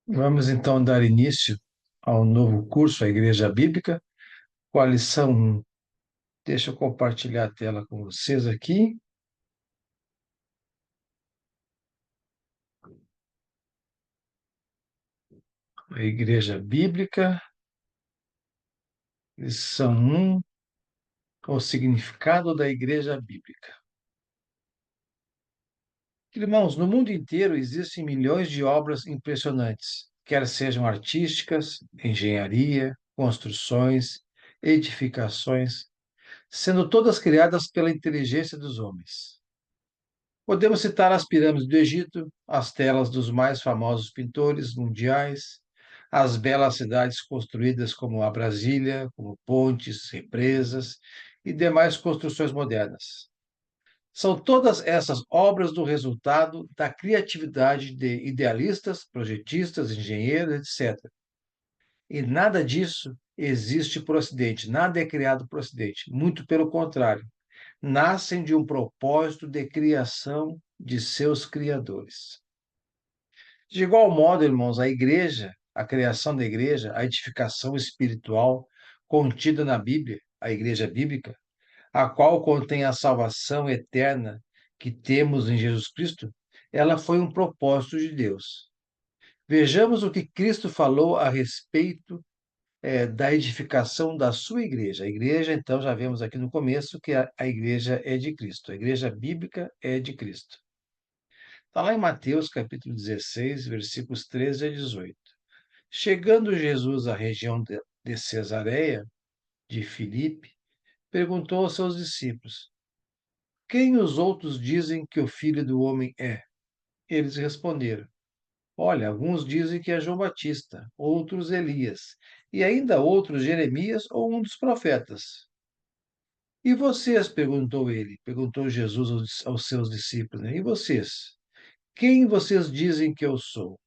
Vamos então dar início ao novo curso, a Igreja Bíblica, com a lição 1. Deixa eu compartilhar a tela com vocês aqui. A Igreja Bíblica, lição 1, o significado da Igreja Bíblica. Irmãos, no mundo inteiro existem milhões de obras impressionantes, quer sejam artísticas, engenharia, construções, edificações, sendo todas criadas pela inteligência dos homens. Podemos citar as pirâmides do Egito, as telas dos mais famosos pintores mundiais, as belas cidades construídas como a Brasília, como pontes, represas e demais construções modernas. São todas essas obras do resultado da criatividade de idealistas, projetistas, engenheiros, etc. E nada disso existe por acidente, nada é criado por acidente, muito pelo contrário, nascem de um propósito de criação de seus criadores. De igual modo, irmãos, a igreja, a criação da igreja, a edificação espiritual contida na Bíblia, a igreja bíblica, a qual contém a salvação eterna que temos em Jesus Cristo, ela foi um propósito de Deus. Vejamos o que Cristo falou a respeito da edificação da sua igreja. A igreja, então, já vemos aqui no começo que a igreja é de Cristo. A igreja bíblica é de Cristo. Está lá em Mateus, capítulo 16, versículos 13 a 18. Chegando Jesus à região de Cesareia, de Filipe, perguntou aos seus discípulos: Quem os outros dizem que o Filho do Homem é? Eles responderam: Olha, alguns dizem que é João Batista, outros Elias, e ainda outros Jeremias ou um dos profetas. E vocês? Perguntou Jesus aos seus discípulos, né? E vocês? Quem vocês dizem que eu sou?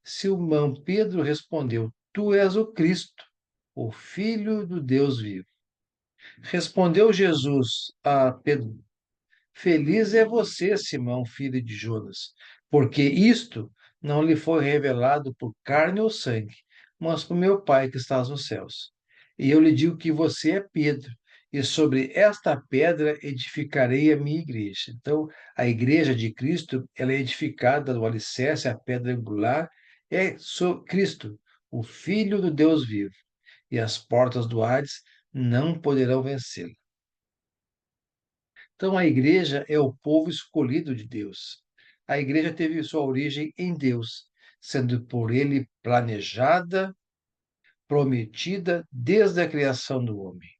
Simão Pedro respondeu: Tu és o Cristo, o Filho do Deus vivo. Respondeu Jesus a Pedro: Feliz é você, Simão, filho de Jonas, porque isto não lhe foi revelado por carne ou sangue, mas por meu Pai que estás nos céus. E eu lhe digo que você é Pedro, e sobre esta pedra edificarei a minha igreja. Então, a igreja de Cristo, ela é edificada no alicerce, a pedra angular, é Cristo, o Filho do Deus vivo, e as portas do Hades não poderão vencê-lo. Então, a igreja é o povo escolhido de Deus. A igreja teve sua origem em Deus, sendo por ele planejada, prometida desde a criação do homem.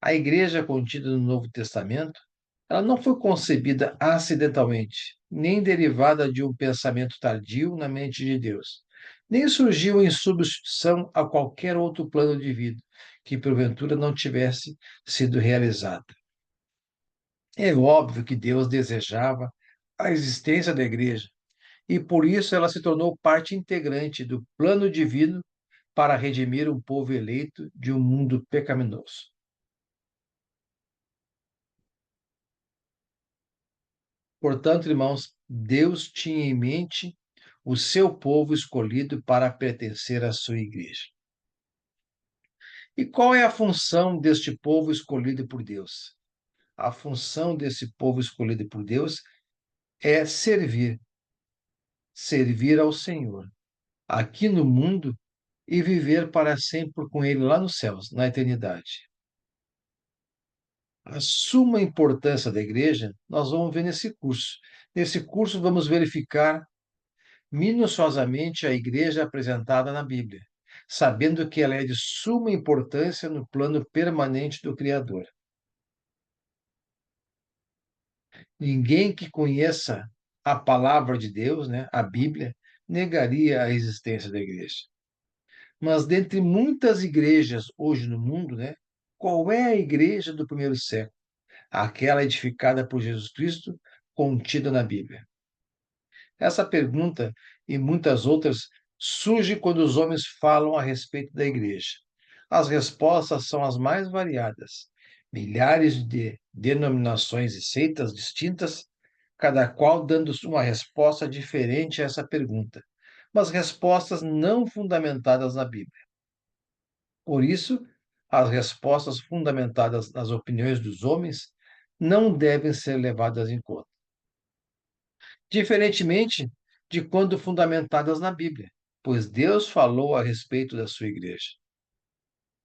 A igreja contida no Novo Testamento, ela não foi concebida acidentalmente, nem derivada de um pensamento tardio na mente de Deus, nem surgiu em substituição a qualquer outro plano de vida que porventura não tivesse sido realizado. É óbvio que Deus desejava a existência da igreja e por isso ela se tornou parte integrante do plano divino para redimir um povo eleito de um mundo pecaminoso. Portanto, irmãos, Deus tinha em mente o seu povo escolhido para pertencer à sua igreja. E qual é a função deste povo escolhido por Deus? A função desse povo escolhido por Deus é servir ao Senhor, aqui no mundo e viver para sempre com Ele lá nos céus, na eternidade. A suma importância da igreja nós vamos ver nesse curso. Nesse curso, vamos verificar minuciosamente a igreja apresentada na Bíblia, sabendo que ela é de suma importância no plano permanente do Criador. Ninguém que conheça a palavra de Deus, né, a Bíblia, negaria a existência da igreja. Mas dentre muitas igrejas hoje no mundo, né, qual é a igreja do primeiro século? Aquela edificada por Jesus Cristo, contida na Bíblia. Essa pergunta e muitas outras surgem quando os homens falam a respeito da igreja. As respostas são as mais variadas. Milhares de denominações e seitas distintas, cada qual dando uma resposta diferente a essa pergunta, mas respostas não fundamentadas na Bíblia. Por isso, as respostas fundamentadas nas opiniões dos homens não devem ser levadas em conta, diferentemente de quando fundamentadas na Bíblia, pois Deus falou a respeito da sua igreja.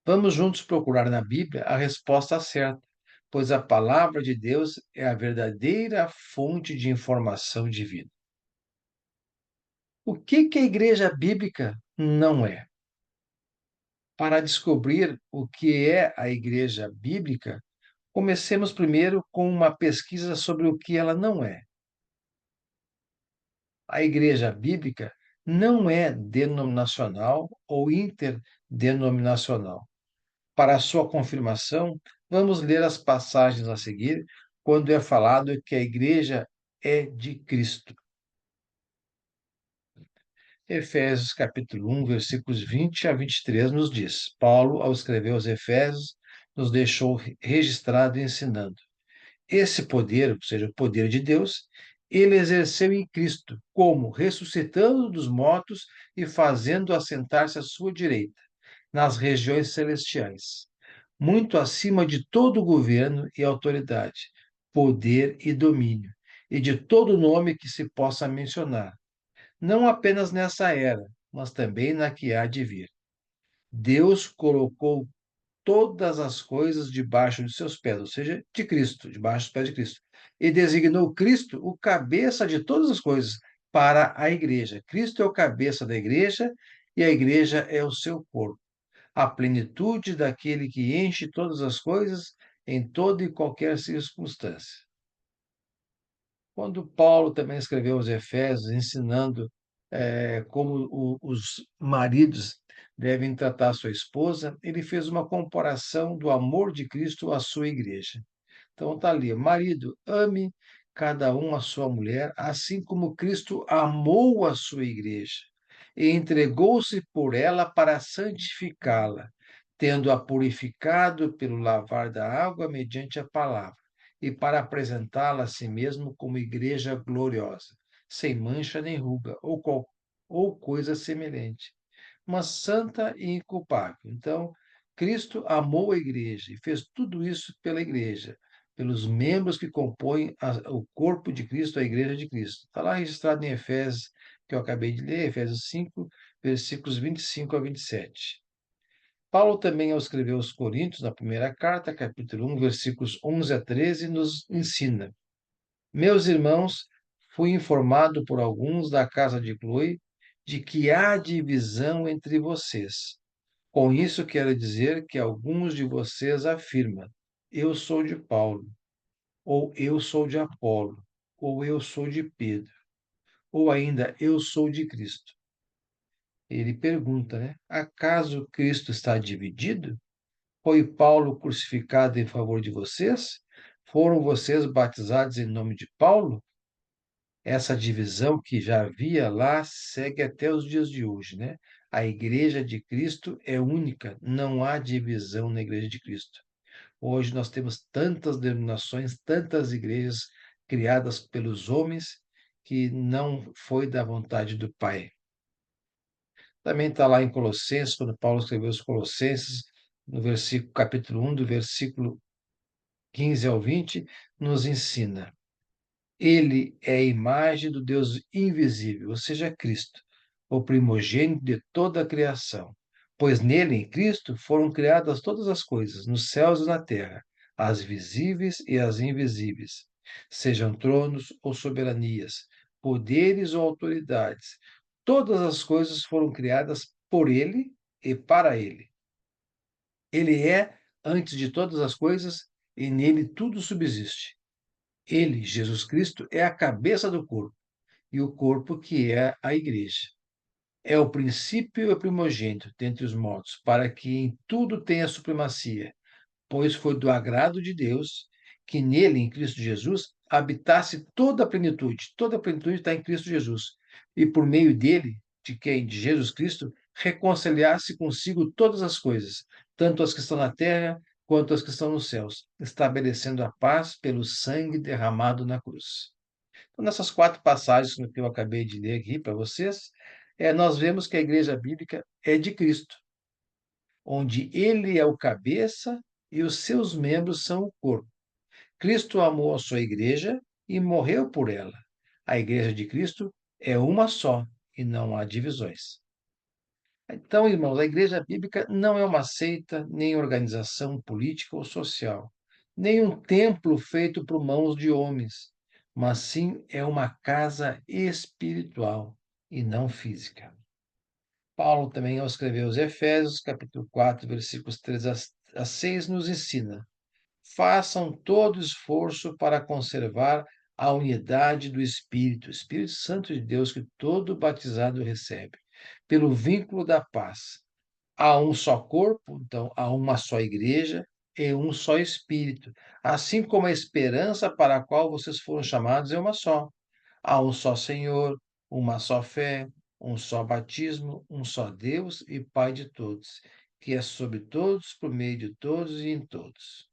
Vamos juntos procurar na Bíblia a resposta certa, pois a palavra de Deus é a verdadeira fonte de informação divina. O que a igreja bíblica não é? Para descobrir o que é a igreja bíblica, comecemos primeiro com uma pesquisa sobre o que ela não é. A igreja bíblica não é denominacional ou interdenominacional. Para a sua confirmação, vamos ler as passagens a seguir, quando é falado que a igreja é de Cristo. Efésios capítulo 1, versículos 20 a 23 nos diz: Paulo, ao escrever aos Efésios, nos deixou registrado e ensinando. Esse poder, ou seja, o poder de Deus, ele exerceu em Cristo, como ressuscitando dos mortos e fazendo assentar-se à sua direita, nas regiões celestiais, muito acima de todo governo e autoridade, poder e domínio, e de todo nome que se possa mencionar, não apenas nessa era, mas também na que há de vir. Deus colocou todas as coisas debaixo de seus pés, ou seja, de Cristo, debaixo dos pés de Cristo. E designou Cristo o cabeça de todas as coisas para a igreja. Cristo é o cabeça da igreja e a igreja é o seu corpo. A plenitude daquele que enche todas as coisas em toda e qualquer circunstância. Quando Paulo também escreveu aos Efésios, ensinando como os maridos devem tratar sua esposa, ele fez uma comparação do amor de Cristo à sua igreja. Então está ali, marido, ame cada um a sua mulher, assim como Cristo amou a sua igreja e entregou-se por ela para santificá-la, tendo-a purificado pelo lavar da água mediante a palavra, e para apresentá-la a si mesmo como igreja gloriosa, sem mancha nem ruga, ou coisa semelhante, mas santa e inculpável. Então, Cristo amou a igreja e fez tudo isso pela igreja, pelos membros que compõem o corpo de Cristo, a igreja de Cristo. Está lá registrado em Efésios, que eu acabei de ler, Efésios 5, versículos 25 a 27. Paulo também, ao escrever aos Coríntios, na primeira carta, capítulo 1, versículos 11 a 13, nos ensina: Meus irmãos, fui informado por alguns da casa de Cloe de que há divisão entre vocês. Com isso, quero dizer que alguns de vocês afirmam: eu sou de Paulo, ou eu sou de Apolo, ou eu sou de Pedro, ou ainda eu sou de Cristo. Ele pergunta, né? Acaso Cristo está dividido? Foi Paulo crucificado em favor de vocês? Foram vocês batizados em nome de Paulo? Essa divisão que já havia lá segue até os dias de hoje, né? A igreja de Cristo é única, não há divisão na igreja de Cristo. Hoje nós temos tantas denominações, tantas igrejas criadas pelos homens que não foi da vontade do Pai. Também está lá em Colossenses, quando Paulo escreveu os Colossenses, no versículo, capítulo 1, do versículo 15 ao 20, nos ensina. Ele é a imagem do Deus invisível, ou seja, Cristo, o primogênito de toda a criação. Pois nele, em Cristo, foram criadas todas as coisas, nos céus e na terra, as visíveis e as invisíveis, sejam tronos ou soberanias, poderes ou autoridades. Todas as coisas foram criadas por ele e para ele. Ele é antes de todas as coisas e nele tudo subsiste. Ele, Jesus Cristo, é a cabeça do corpo, e o corpo que é a igreja. É o princípio e o primogênito dentre os mortos, para que em tudo tenha supremacia, pois foi do agrado de Deus que nele, em Cristo Jesus, habitasse toda a plenitude está em Cristo Jesus, e por meio dele, de Jesus Cristo, reconciliasse consigo todas as coisas, tanto as que estão na terra quanto as que estão nos céus, estabelecendo a paz pelo sangue derramado na cruz. Então, nessas quatro passagens que eu acabei de ler aqui para vocês, nós vemos que a igreja bíblica é de Cristo, onde ele é o cabeça e os seus membros são o corpo. Cristo amou a sua igreja e morreu por ela. A igreja de Cristo é uma só e não há divisões. Então, irmãos, a igreja bíblica não é uma seita, nem organização política ou social, nem um templo feito por mãos de homens, mas sim é uma casa espiritual e não física. Paulo também, ao escrever os Efésios, capítulo 4, versículos 3 a 6, nos ensina: façam todo esforço para conservar a unidade do Espírito, o Espírito Santo de Deus que todo batizado recebe, pelo vínculo da paz. Há um só corpo, então há uma só igreja e um só Espírito, assim como a esperança para a qual vocês foram chamados é uma só. Há um só Senhor, uma só fé, um só batismo, um só Deus e Pai de todos, que é sobre todos, por meio de todos e em todos.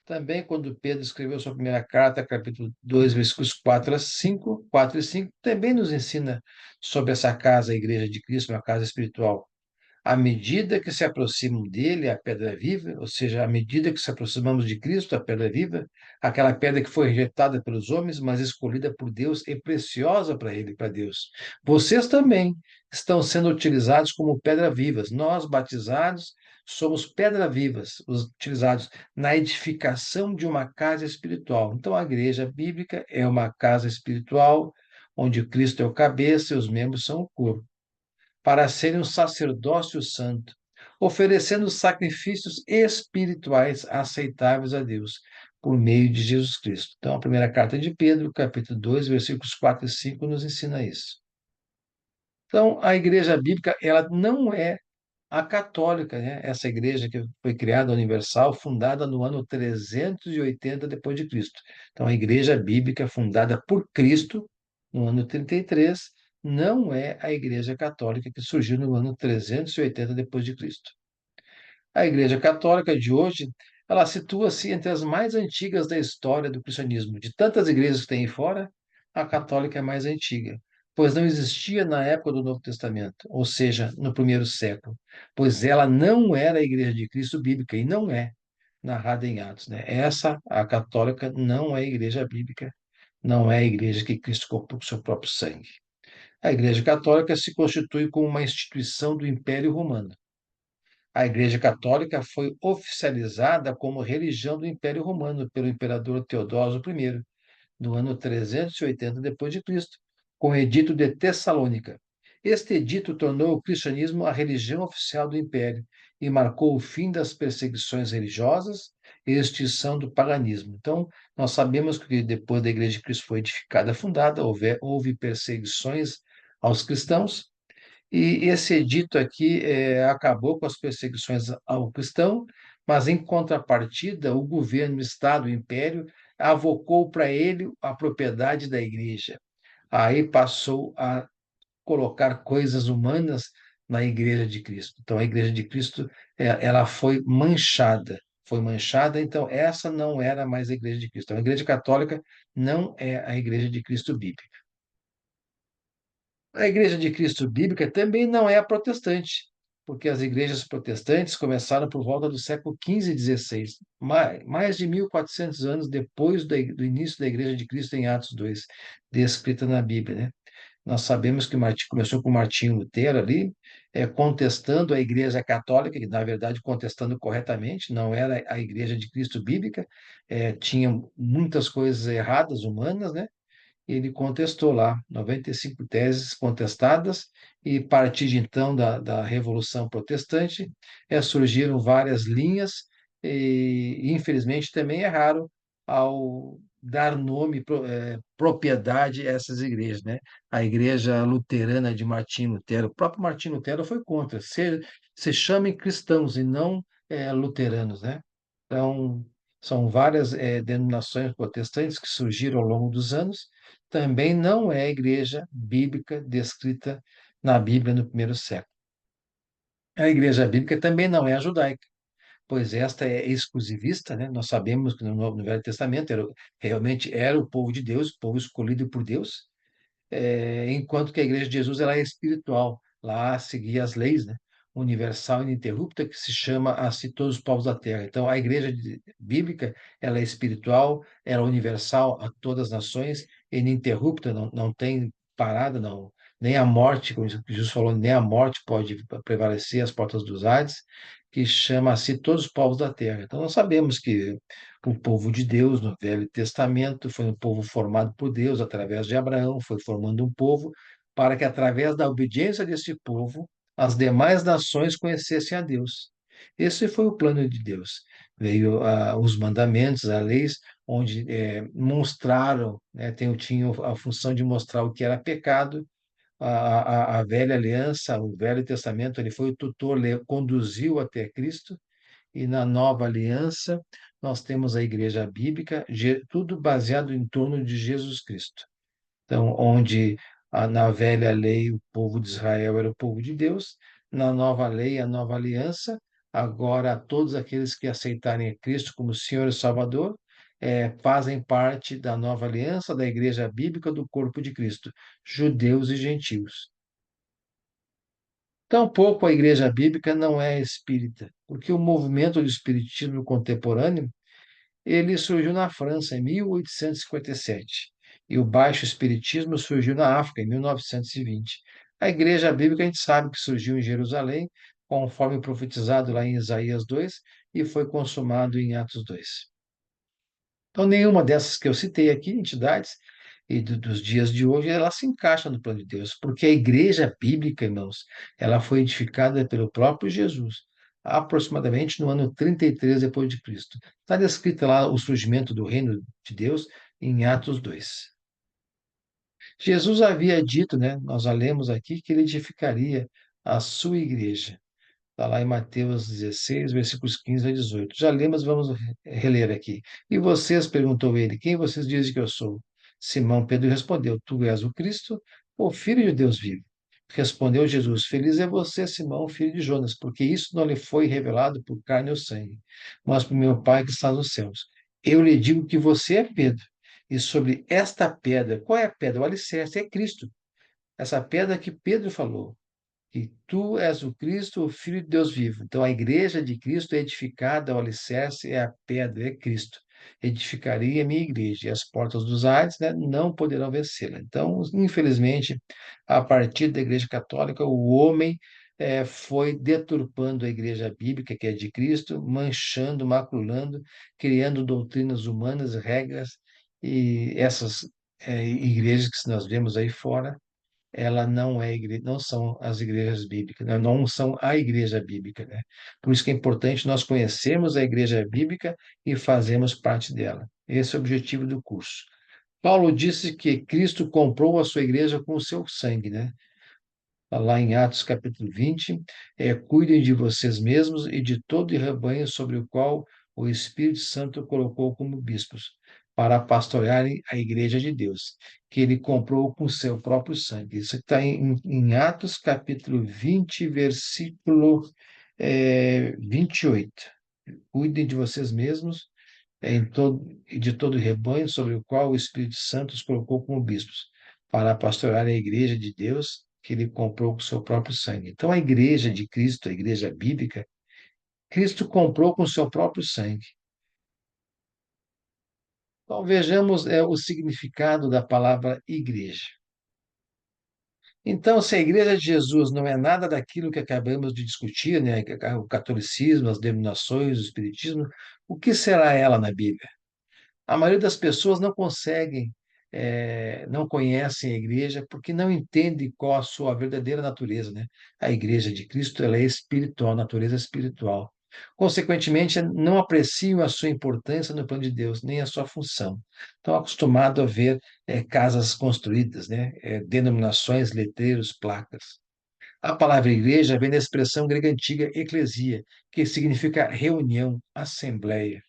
Também, quando Pedro escreveu sua primeira carta, capítulo 2, versículos 4 e 5, também nos ensina sobre essa casa, a igreja de Cristo, uma casa espiritual. À medida que se aproximam dele, a pedra viva, ou seja, à medida que se aproximamos de Cristo, a pedra viva, aquela pedra que foi rejeitada pelos homens, mas escolhida por Deus e preciosa para ele, para Deus. Vocês também estão sendo utilizados como pedra vivas. Nós, batizados, somos pedra vivas, utilizados na edificação de uma casa espiritual. Então, a igreja bíblica é uma casa espiritual, onde Cristo é o cabeça e os membros são o corpo para serem um sacerdócio santo, oferecendo sacrifícios espirituais aceitáveis a Deus, por meio de Jesus Cristo. Então, a primeira carta de Pedro, capítulo 2, versículos 4 e 5, nos ensina isso. Então, a igreja bíblica, ela não é a católica, né? Essa igreja que foi criada universal, fundada no ano 380 depois de Cristo. Então, a igreja bíblica fundada por Cristo no ano 33 não é a igreja católica que surgiu no ano 380 depois de Cristo. A Igreja Católica de hoje, ela situa-se entre as mais antigas da história do cristianismo. De tantas igrejas que tem aí fora, a católica é mais antiga, pois não existia na época do Novo Testamento, ou seja, no primeiro século, pois ela não era a Igreja de Cristo bíblica e não é narrada em Atos, né? Essa, a católica, não é a igreja bíblica, não é a igreja que Cristo comprou com seu próprio sangue. A Igreja Católica se constitui como uma instituição do Império Romano. A Igreja Católica foi oficializada como religião do Império Romano pelo imperador Teodósio I, no ano 380 depois de Cristo, com o Edito de Tessalônica. Este edito tornou o cristianismo a religião oficial do Império e marcou o fim das perseguições religiosas e a extinção do paganismo. Então, nós sabemos que depois da Igreja de Cristo foi edificada, fundada, houve perseguições aos cristãos, e esse edito aqui acabou com as perseguições ao cristão, mas, em contrapartida, o governo, o Estado, o Império, avocou para ele a propriedade da igreja. Aí passou a colocar coisas humanas na Igreja de Cristo. Então, a Igreja de Cristo, ela foi manchada. Foi manchada, então essa não era mais a Igreja de Cristo. Então, a Igreja Católica não é a Igreja de Cristo bíblica. A Igreja de Cristo bíblica também não é a protestante, porque as igrejas protestantes começaram por volta do século XV e XVI, mais de 1400 anos depois do início da Igreja de Cristo em Atos 2, descrita na Bíblia, né? Nós sabemos que começou com Martinho Lutero ali, contestando a Igreja Católica, que na verdade contestando corretamente, não era a Igreja de Cristo bíblica, tinha muitas coisas erradas, humanas, né? Ele contestou lá 95 teses contestadas, e a partir de então da Revolução Protestante, surgiram várias linhas, e infelizmente também erraram ao dar nome, propriedade a essas igrejas, né? A Igreja Luterana de Martim Lutero, o próprio Martim Lutero foi contra, se chamem cristãos e não luteranos, né? Então, são várias denominações protestantes que surgiram ao longo dos anos, também não é a igreja bíblica descrita na Bíblia no primeiro século. A igreja bíblica também não é a judaica, pois esta é exclusivista, né? Nós sabemos que no Velho Testamento realmente era o povo de Deus, o povo escolhido por Deus, enquanto que a Igreja de Jesus ela é espiritual, lá seguia as leis, né? Universal e ininterrupta, que se chama assim todos os povos da terra. Então, a Bíblica ela é espiritual, ela é universal a todas as nações, ininterrupta, não tem parada, não. Nem a morte, como Jesus falou, nem a morte pode prevalecer às portas dos Hades, que chama assim todos os povos da terra. Então, nós sabemos que o povo de Deus no Velho Testamento foi um povo formado por Deus através de Abraão, foi formando um povo para que através da obediência desse povo as demais nações conhecessem a Deus. Esse foi o plano de Deus. Veio os mandamentos, as leis, onde mostraram, né, tinham a função de mostrar o que era pecado. A velha aliança, o Velho Testamento, ele foi o tutor, conduziu até Cristo, e na nova aliança, nós temos a igreja bíblica, tudo baseado em torno de Jesus Cristo. Então, onde na velha lei o povo de Israel era o povo de Deus, na nova lei, a nova aliança, agora todos aqueles que aceitarem a Cristo como Senhor e Salvador, fazem parte da nova aliança, da igreja bíblica do corpo de Cristo, judeus e gentios. Tampouco a igreja bíblica não é espírita, porque o movimento do espiritismo contemporâneo ele surgiu na França em 1857 e o baixo espiritismo surgiu na África em 1920. A igreja bíblica a gente sabe que surgiu em Jerusalém, conforme profetizado lá em Isaías 2 e foi consumado em Atos 2. Então, nenhuma dessas que eu citei aqui, entidades, e dos dias de hoje, ela se encaixa no plano de Deus, porque a igreja bíblica, irmãos, ela foi edificada pelo próprio Jesus, aproximadamente no ano 33 depois de Cristo. Está descrito lá o surgimento do reino de Deus em Atos 2. Jesus havia dito, né, nós já lemos aqui, que ele edificaria a sua igreja. Está lá em Mateus 16, versículos 15 a 18. Já lemos, vamos reler aqui. E vocês, perguntou ele, quem vocês dizem que eu sou? Simão Pedro respondeu, tu és o Cristo, o Filho de Deus vivo. Respondeu Jesus, feliz é você, Simão, filho de Jonas, porque isso não lhe foi revelado por carne ou sangue, mas por meu Pai que está nos céus. Eu lhe digo que você é Pedro, e sobre esta pedra, qual é a pedra? O alicerce é Cristo. Essa pedra que Pedro falou, que tu és o Cristo, o Filho de Deus vivo. Então, a igreja de Cristo é edificada, o alicerce é a pedra, é Cristo. Edificaria a minha igreja, e as portas dos Hades, né, não poderão vencê-la. Então, infelizmente, a partir da Igreja Católica, o homem foi deturpando a igreja bíblica, que é de Cristo, manchando, maculando, criando doutrinas humanas, regras, e essas igrejas que nós vemos aí fora, ela não é igreja, não são as igrejas bíblicas, né? Não são a igreja bíblica, né? Por isso que é importante nós conhecermos a igreja bíblica e fazermos parte dela. Esse é o objetivo do curso. Paulo disse que Cristo comprou a sua igreja com o seu sangue, né? Tá lá em Atos capítulo 20, cuidem de vocês mesmos e de todo o rebanho sobre o qual o Espírito Santo colocou como bispos, para pastorearem a igreja de Deus, que ele comprou com seu próprio sangue. Isso está em Atos capítulo 20, versículo 28. Cuidem de vocês mesmos e de todo o rebanho sobre o qual o Espírito Santo os colocou como bispos, para pastorear a igreja de Deus que ele comprou com seu próprio sangue. Então, a igreja de Cristo, a igreja bíblica, Cristo comprou com seu próprio sangue. Então, vejamos o significado da palavra igreja. Então, se a igreja de Jesus não é nada daquilo que acabamos de discutir, né, o catolicismo, as denominações, o espiritismo, o que será ela na Bíblia? A maioria das pessoas não conseguem, não conhecem a igreja porque não entendem qual a sua verdadeira natureza, né? A igreja de Cristo, ela é espiritual, natureza espiritual. Consequentemente, não apreciam a sua importância no plano de Deus, nem a sua função. Estão acostumados a ver casas construídas, né? Denominações, letreiros, placas. A palavra igreja vem da expressão grega antiga eclesia, que significa reunião, assembleia.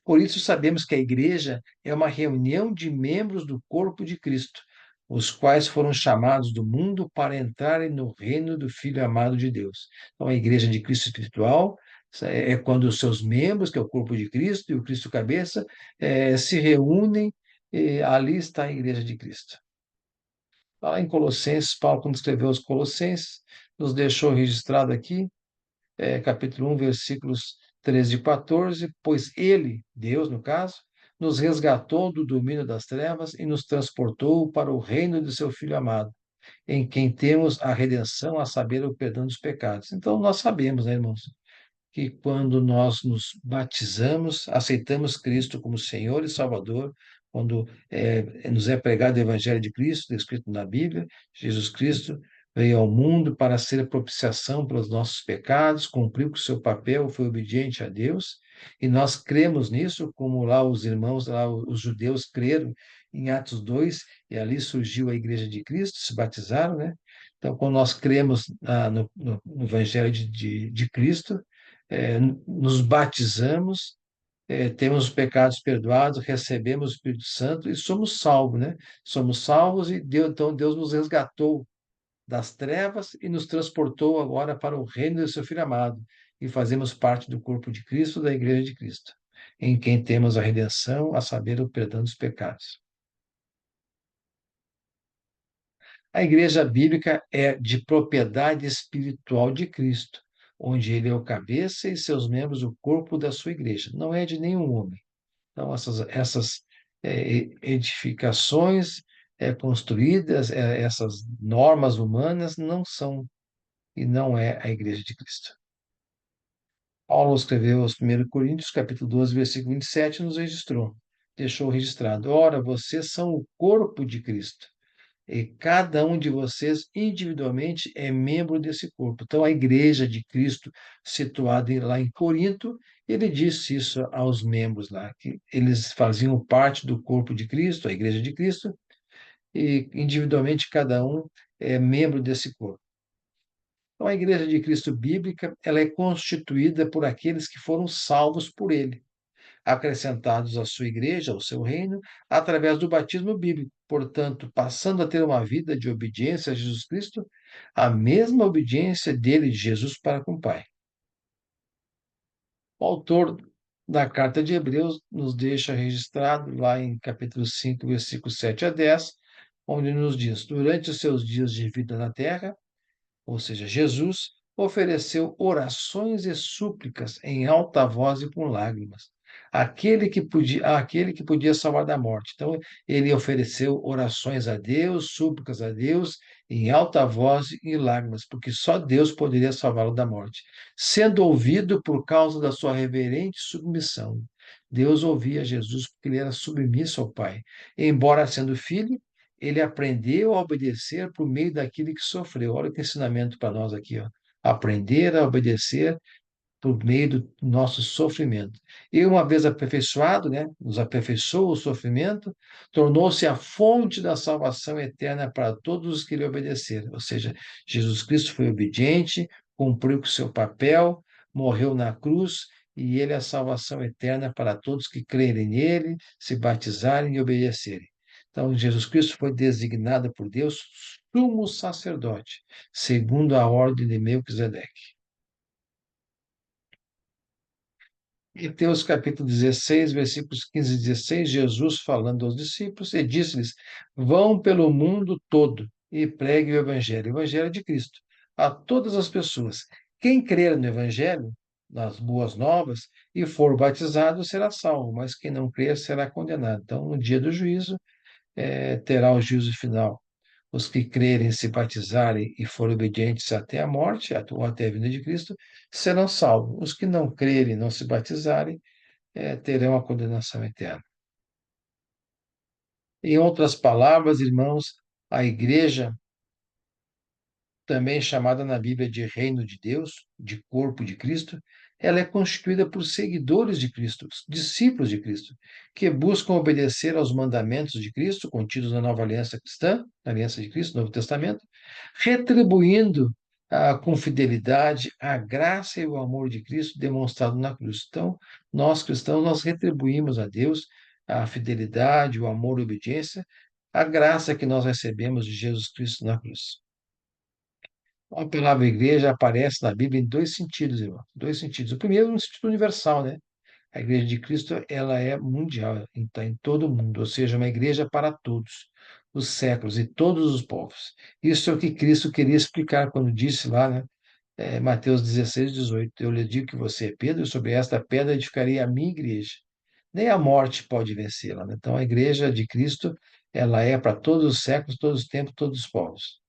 Por isso, sabemos que a igreja é uma reunião de membros do corpo de Cristo, os quais foram chamados do mundo para entrarem no reino do Filho amado de Deus. Então, a igreja de Cristo espiritual É quando os seus membros, que é o corpo de Cristo e o Cristo cabeça, se reúnem, e ali está a igreja de Cristo. Lá em Colossenses, Paulo, quando escreveu os Colossenses, nos deixou registrado aqui, capítulo 1, versículos 13 e 14, pois ele, Deus no caso, nos resgatou do domínio das trevas e nos transportou para o reino de seu Filho amado, em quem temos a redenção, a saber, o perdão dos pecados. Então, nós sabemos, né, irmãos, que quando nós nos batizamos, aceitamos Cristo como Senhor e Salvador, quando nos é pregado o Evangelho de Cristo, descrito na Bíblia, Jesus Cristo veio ao mundo para ser propiciação pelos nossos pecados, cumpriu com o seu papel, foi obediente a Deus, e nós cremos nisso, como lá os irmãos, lá os judeus creram em Atos 2, e ali surgiu a Igreja de Cristo, se batizaram, né? Então, quando nós cremos no Evangelho de Cristo, nos batizamos, temos os pecados perdoados, recebemos o Espírito Santo e somos salvos, né? Somos salvos e então Deus nos resgatou das trevas e nos transportou agora para o reino do seu Filho amado e fazemos parte do corpo de Cristo, da Igreja de Cristo, em quem temos a redenção, a saber, o perdão dos pecados. A igreja bíblica é de propriedade espiritual de Cristo, onde ele é o cabeça e seus membros o corpo da sua igreja. Não é de nenhum homem. Então, essas edificações construídas, essas normas humanas não são e não é a igreja de Cristo. Paulo escreveu aos 1 Coríntios, capítulo 12, versículo 27, nos registrou, deixou registrado: ora, vocês são o corpo de Cristo e cada um de vocês individualmente é membro desse corpo. Então, a igreja de Cristo, situada lá em Corinto, ele disse isso aos membros lá, que eles faziam parte do corpo de Cristo, a igreja de Cristo, e individualmente cada um é membro desse corpo. Então, a igreja de Cristo bíblica, ela é constituída por aqueles que foram salvos por ele, acrescentados à sua igreja, ao seu reino, através do batismo bíblico. Portanto, passando a ter uma vida de obediência a Jesus Cristo, a mesma obediência dele, de Jesus, para com o Pai. O autor da carta de Hebreus nos deixa registrado lá em capítulo 5, versículos 7 a 10, onde nos diz: durante os seus dias de vida na terra, ou seja, Jesus, ofereceu orações e súplicas em alta voz e com lágrimas, àquele que podia salvar da morte. Então, ele ofereceu orações a Deus, súplicas a Deus, em alta voz e lágrimas, porque só Deus poderia salvá-lo da morte, sendo ouvido por causa da sua reverente submissão. Deus ouvia Jesus porque ele era submisso ao Pai. Embora sendo filho, ele aprendeu a obedecer por meio daquilo que sofreu. Olha que ensinamento para nós aqui, ó. Aprender a obedecer por meio do nosso sofrimento. E uma vez aperfeiçoado, né, nos aperfeiçoou o sofrimento, tornou-se a fonte da salvação eterna para todos os que lhe obedeceram. Ou seja, Jesus Cristo foi obediente, cumpriu com o seu papel, morreu na cruz, e ele é a salvação eterna para todos que crerem nele, se batizarem e obedecerem. Então, Jesus Cristo foi designado por Deus sumo sacerdote, segundo a ordem de Melquisedeque. Em Mateus capítulo 16, versículos 15 e 16, Jesus falando aos discípulos, e disse-lhes: vão pelo mundo todo e preguem o Evangelho de Cristo, a todas as pessoas. Quem crer no Evangelho, nas boas novas, e for batizado, será salvo, mas quem não crer será condenado. Então, no dia do juízo, terá o juízo final. Os que crerem, se batizarem e forem obedientes até a morte, ou até a vinda de Cristo, serão salvos. Os que não crerem, não se batizarem, terão a condenação eterna. Em outras palavras, irmãos, a igreja, também chamada na Bíblia de reino de Deus, de corpo de Cristo, ela é constituída por seguidores de Cristo, discípulos de Cristo, que buscam obedecer aos mandamentos de Cristo, contidos na nova aliança cristã, na aliança de Cristo, no Novo Testamento, retribuindo com fidelidade a graça e o amor de Cristo demonstrado na cruz. Então, nós cristãos, nós retribuímos a Deus a fidelidade, o amor e a obediência, a graça que nós recebemos de Jesus Cristo na cruz. A palavra igreja aparece na Bíblia em dois sentidos, irmão. Dois sentidos. O primeiro, no sentido universal, né? A igreja de Cristo, ela é mundial, está em todo o mundo, ou seja, uma igreja para todos os séculos e todos os povos. Isso é o que Cristo queria explicar quando disse lá, né? Mateus 16, 18. Eu lhe digo que você é Pedro, e sobre esta pedra edificarei a minha igreja. Nem a morte pode vencê-la, né? Então, a igreja de Cristo, ela é para todos os séculos, todos os tempos, todos os povos.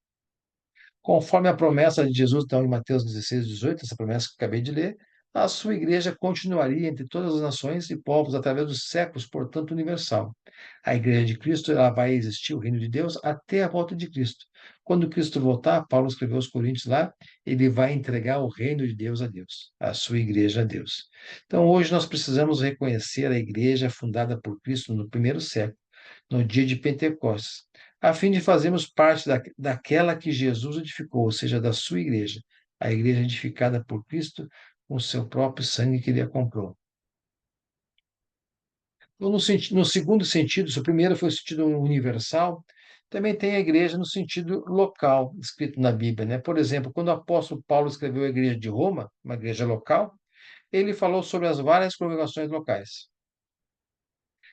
Conforme a promessa de Jesus, então, em Mateus 16, 18, essa promessa que eu acabei de ler, a sua igreja continuaria entre todas as nações e povos através dos séculos, portanto, universal. A igreja de Cristo, ela vai existir, o reino de Deus, até a volta de Cristo. Quando Cristo voltar, Paulo escreveu aos Coríntios lá, ele vai entregar o reino de Deus a Deus, a sua igreja a Deus. Então, hoje nós precisamos reconhecer a igreja fundada por Cristo no primeiro século, no dia de Pentecostes, a fim de fazermos parte daquela que Jesus edificou, ou seja, da sua igreja, a igreja edificada por Cristo com o seu próprio sangue que ele a comprou. Então, no segundo sentido, se o primeiro foi o sentido universal, também tem a igreja no sentido local, escrito na Bíblia, né? Por exemplo, quando o apóstolo Paulo escreveu a igreja de Roma, uma igreja local, ele falou sobre as várias congregações locais.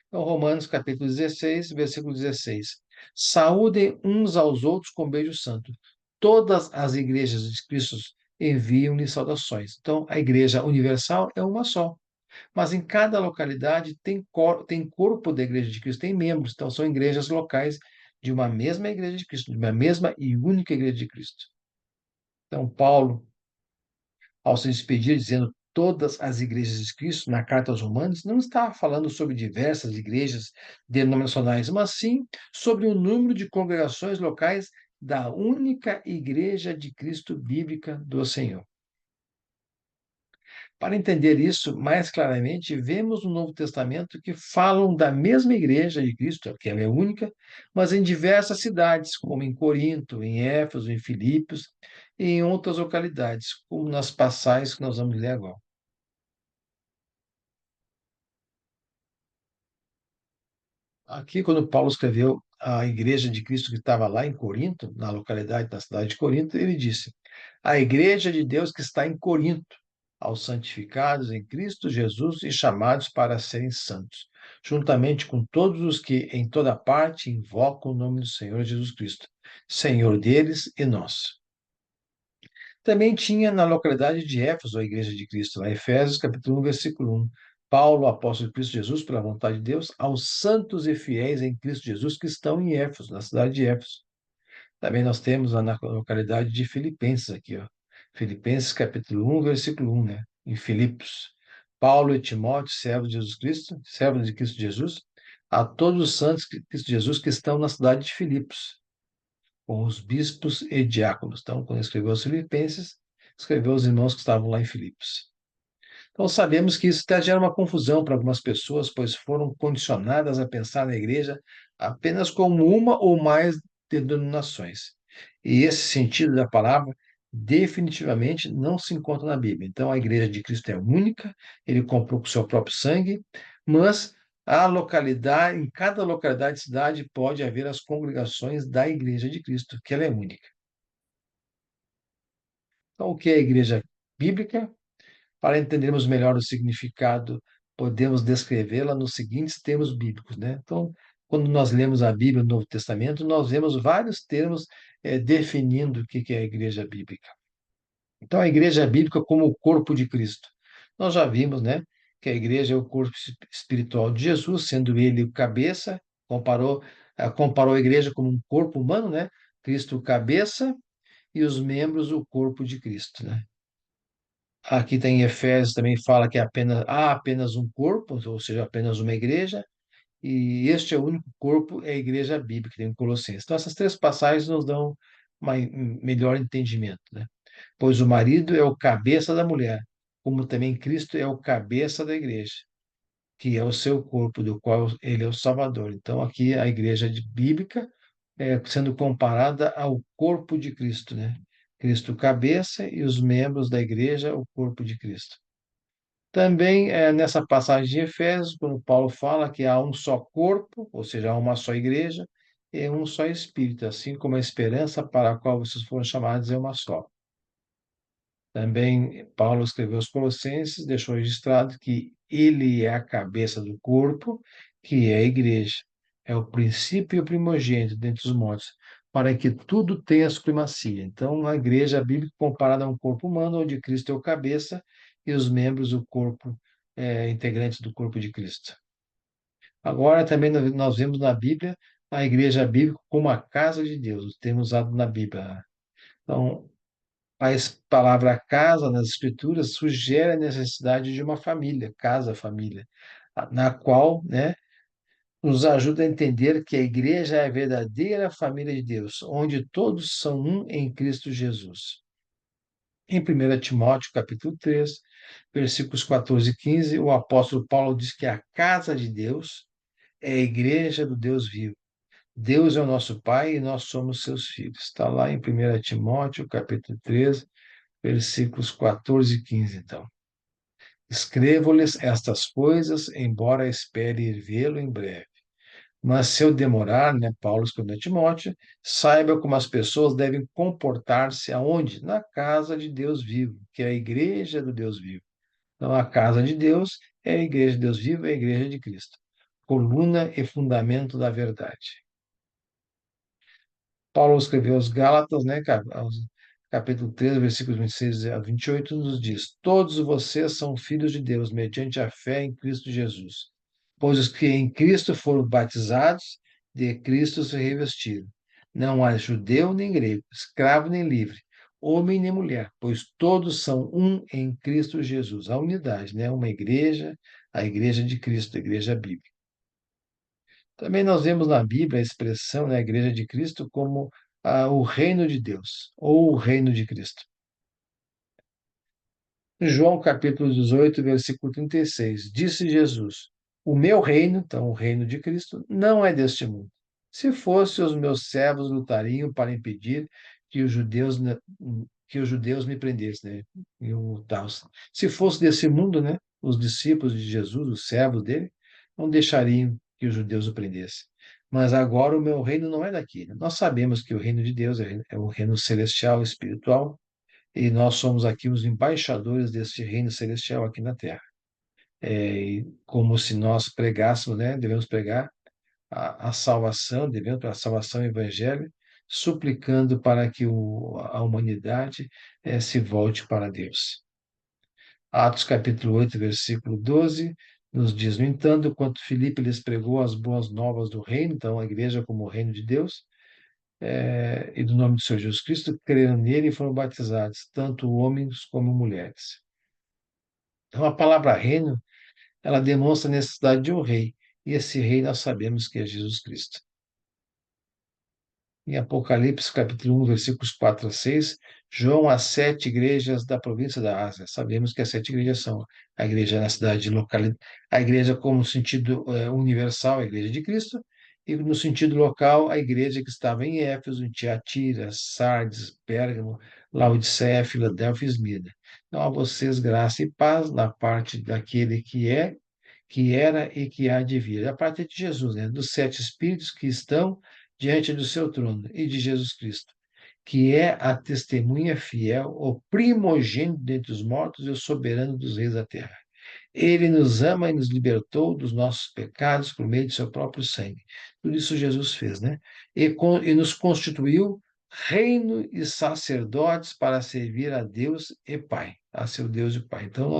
Então, Romanos capítulo 16, versículo 16. Saúdem uns aos outros com beijo santo. Todas as igrejas de Cristo enviam-lhe saudações. Então, a igreja universal é uma só. Mas em cada localidade tem corpo da igreja de Cristo, tem membros. Então, são igrejas locais de uma mesma igreja de Cristo, de uma mesma e única igreja de Cristo. Então, Paulo, ao se despedir, dizendo todas as igrejas de Cristo, na carta aos Romanos, não está falando sobre diversas igrejas denominacionais, mas sim sobre o número de congregações locais da única igreja de Cristo bíblica do Senhor. Para entender isso mais claramente, vemos no Novo Testamento que falam da mesma igreja de Cristo, que ela é única, mas em diversas cidades, como em Corinto, em Éfeso, em Filipos e em outras localidades, como nas passagens que nós vamos ler agora. Aqui, quando Paulo escreveu à igreja de Cristo que estava lá em Corinto, na localidade da cidade de Corinto, ele disse: A igreja de Deus que está em Corinto, aos santificados em Cristo Jesus e chamados para serem santos, juntamente com todos os que em toda parte invocam o nome do Senhor Jesus Cristo, Senhor deles e nosso. Também tinha na localidade de Éfeso a igreja de Cristo, lá em Efésios, capítulo 1, versículo 1. Paulo, apóstolo de Cristo Jesus, pela vontade de Deus, aos santos e fiéis em Cristo Jesus que estão em Éfeso, na cidade de Éfeso. Também nós temos na localidade de Filipenses aqui, ó. Filipenses, capítulo 1, versículo 1, né? Em Filipos. Paulo e Timóteo, servos de Jesus Cristo, servos de Cristo Jesus, a todos os santos de Cristo Jesus que estão na cidade de Filipos, com os bispos e diáconos. Então, quando escreveu aos Filipenses, escreveu aos irmãos que estavam lá em Filipos. Então, sabemos que isso até gera uma confusão para algumas pessoas, pois foram condicionadas a pensar na igreja apenas como uma ou mais denominações. E esse sentido da palavra definitivamente não se encontra na Bíblia. Então, a igreja de Cristo é única, ele comprou com o seu próprio sangue, mas a localidade, em cada localidade e cidade pode haver as congregações da igreja de Cristo, que ela é única. Então, o que é a igreja bíblica? Para entendermos melhor o significado, podemos descrevê-la nos seguintes termos bíblicos, né? Então, quando nós lemos a Bíblia no Novo Testamento, nós vemos vários termos definindo o que é a igreja bíblica. Então, a igreja bíblica como o corpo de Cristo. Nós já vimos, né, que a igreja é o corpo espiritual de Jesus, sendo ele o cabeça, comparou a igreja como um corpo humano, né? Cristo o cabeça e os membros o corpo de Cristo, né? Aqui tem Efésios também fala que há apenas um corpo, ou seja, apenas uma igreja, e este é o único corpo, é a igreja bíblica, tem em Colossenses. Então, essas três passagens nos dão um melhor entendimento, né? Pois o marido é o cabeça da mulher, como também Cristo é o cabeça da igreja, que é o seu corpo, do qual ele é o Salvador. Então, aqui a igreja bíblica sendo comparada ao corpo de Cristo, né? Cristo cabeça e os membros da igreja, o corpo de Cristo. Também nessa passagem de Efésios, quando Paulo fala que há um só corpo, ou seja, há uma só igreja, e um só Espírito, assim como a esperança para a qual vocês foram chamados é uma só. Também Paulo escreveu aos Colossenses, deixou registrado que ele é a cabeça do corpo, que é a igreja. É o princípio e o primogênito dentre os mortos, para que tudo tenha supremacia. Então, a igreja bíblica comparada a um corpo humano, onde Cristo é o cabeça e os membros do corpo, integrantes do corpo de Cristo. Agora, também nós vemos na Bíblia a igreja bíblica como a casa de Deus, o termo usado na Bíblia. Então, a palavra casa nas Escrituras sugere a necessidade de uma família, casa, família, na qual, né, nos ajuda a entender que a igreja é a verdadeira família de Deus, onde todos são um em Cristo Jesus. Em 1 Timóteo, capítulo 3, versículos 14 e 15, o apóstolo Paulo diz que a casa de Deus é a igreja do Deus vivo. Deus é o nosso Pai e nós somos seus filhos. Está lá em 1 Timóteo, capítulo 3, versículos 14 e 15, então. Escrevo-lhes estas coisas, embora espere ir vê-lo em breve. Mas se eu demorar, né, Paulo escreveu a Timóteo, saiba como as pessoas devem comportar-se aonde? Na casa de Deus vivo, que é a igreja do Deus vivo. Então, a casa de Deus é a igreja de Deus vivo, é a igreja de Cristo. Coluna e fundamento da verdade. Paulo escreveu aos Gálatas, né, capítulo 3, versículos 26 a 28, nos diz: Todos vocês são filhos de Deus, mediante a fé em Cristo Jesus. Pois os que em Cristo foram batizados, de Cristo se revestiram. Não há judeu nem grego, escravo nem livre, homem nem mulher, pois todos são um em Cristo Jesus. A unidade, né? Uma igreja, a igreja de Cristo, a igreja bíblica. Também nós vemos na Bíblia a expressão, né, a Igreja de Cristo como o reino de Deus, ou o reino de Cristo. João capítulo 18, versículo 36, disse Jesus: O meu reino, então o reino de Cristo, não é deste mundo. Se fosse, os meus servos lutariam para impedir que os judeus me prendessem, né? Se fosse desse mundo, né? Os discípulos de Jesus, os servos dele, não deixariam que os judeus o prendessem. Mas agora o meu reino não é daqui, né? Nós sabemos que o reino de Deus é o reino celestial, espiritual, e nós somos aqui os embaixadores deste reino celestial aqui na Terra. E como se nós pregássemos, né? Devemos pregar a salvação, devemos a salvação e o evangelho, suplicando para que a humanidade se volte para Deus. Atos capítulo 8, versículo 12, nos diz: No entanto, quando Filipe lhes pregou as boas novas do reino, então a igreja como o reino de Deus, e do nome do Senhor Jesus Cristo, creram nele e foram batizados, tanto homens como mulheres. Então, a palavra reino, ela demonstra a necessidade de um rei, e esse rei nós sabemos que é Jesus Cristo. Em Apocalipse, capítulo 1, versículos 4 a 6, João as 7 igrejas da província da Ásia. Sabemos que as 7 igrejas são a igreja na cidade local, a igreja como sentido universal, a igreja de Cristo, e no sentido local, a igreja que estava em Éfeso, em Tiatira, Sardes, Pérgamo, Laodiceia, Filadélfia e Esmirna. Então, a vocês graça e paz da parte daquele que é, que era e que há de vir. A parte de Jesus, né? Dos 7 espíritos que estão diante do seu trono e de Jesus Cristo, que é a testemunha fiel, o primogênito dentre os mortos e o soberano dos reis da terra. Ele nos ama e nos libertou dos nossos pecados por meio de seu próprio sangue. Tudo isso Jesus fez, né? E nos constituiu reino e sacerdotes para servir a Deus e Pai, a seu Deus e Pai. Então,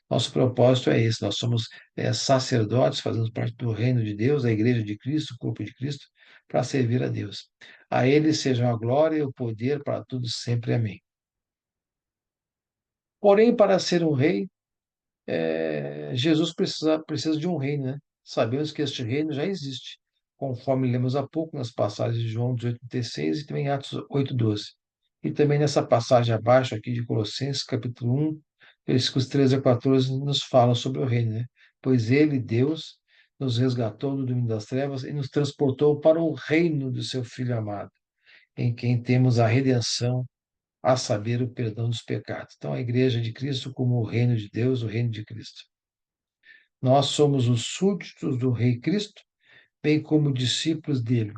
nosso propósito é esse: nós somos sacerdotes, fazemos parte do reino de Deus, a igreja de Cristo, o corpo de Cristo, para servir a Deus. A Ele sejam a glória e o poder para todos sempre. Amém. Porém, para ser um rei, Jesus precisa de um reino, né? Sabemos que este reino já existe, conforme lemos há pouco nas passagens de João 18:36 e também Atos 8:12. E também nessa passagem abaixo aqui de Colossenses, capítulo 1, versículos 13 a 14, nos falam sobre o reino, né? Pois ele, Deus, nos resgatou do domínio das trevas e nos transportou para o reino do seu Filho amado, em quem temos a redenção, a saber, o perdão dos pecados. Então, a igreja de Cristo como o reino de Deus, o reino de Cristo. Nós somos os súditos do Rei Cristo, bem como discípulos dele.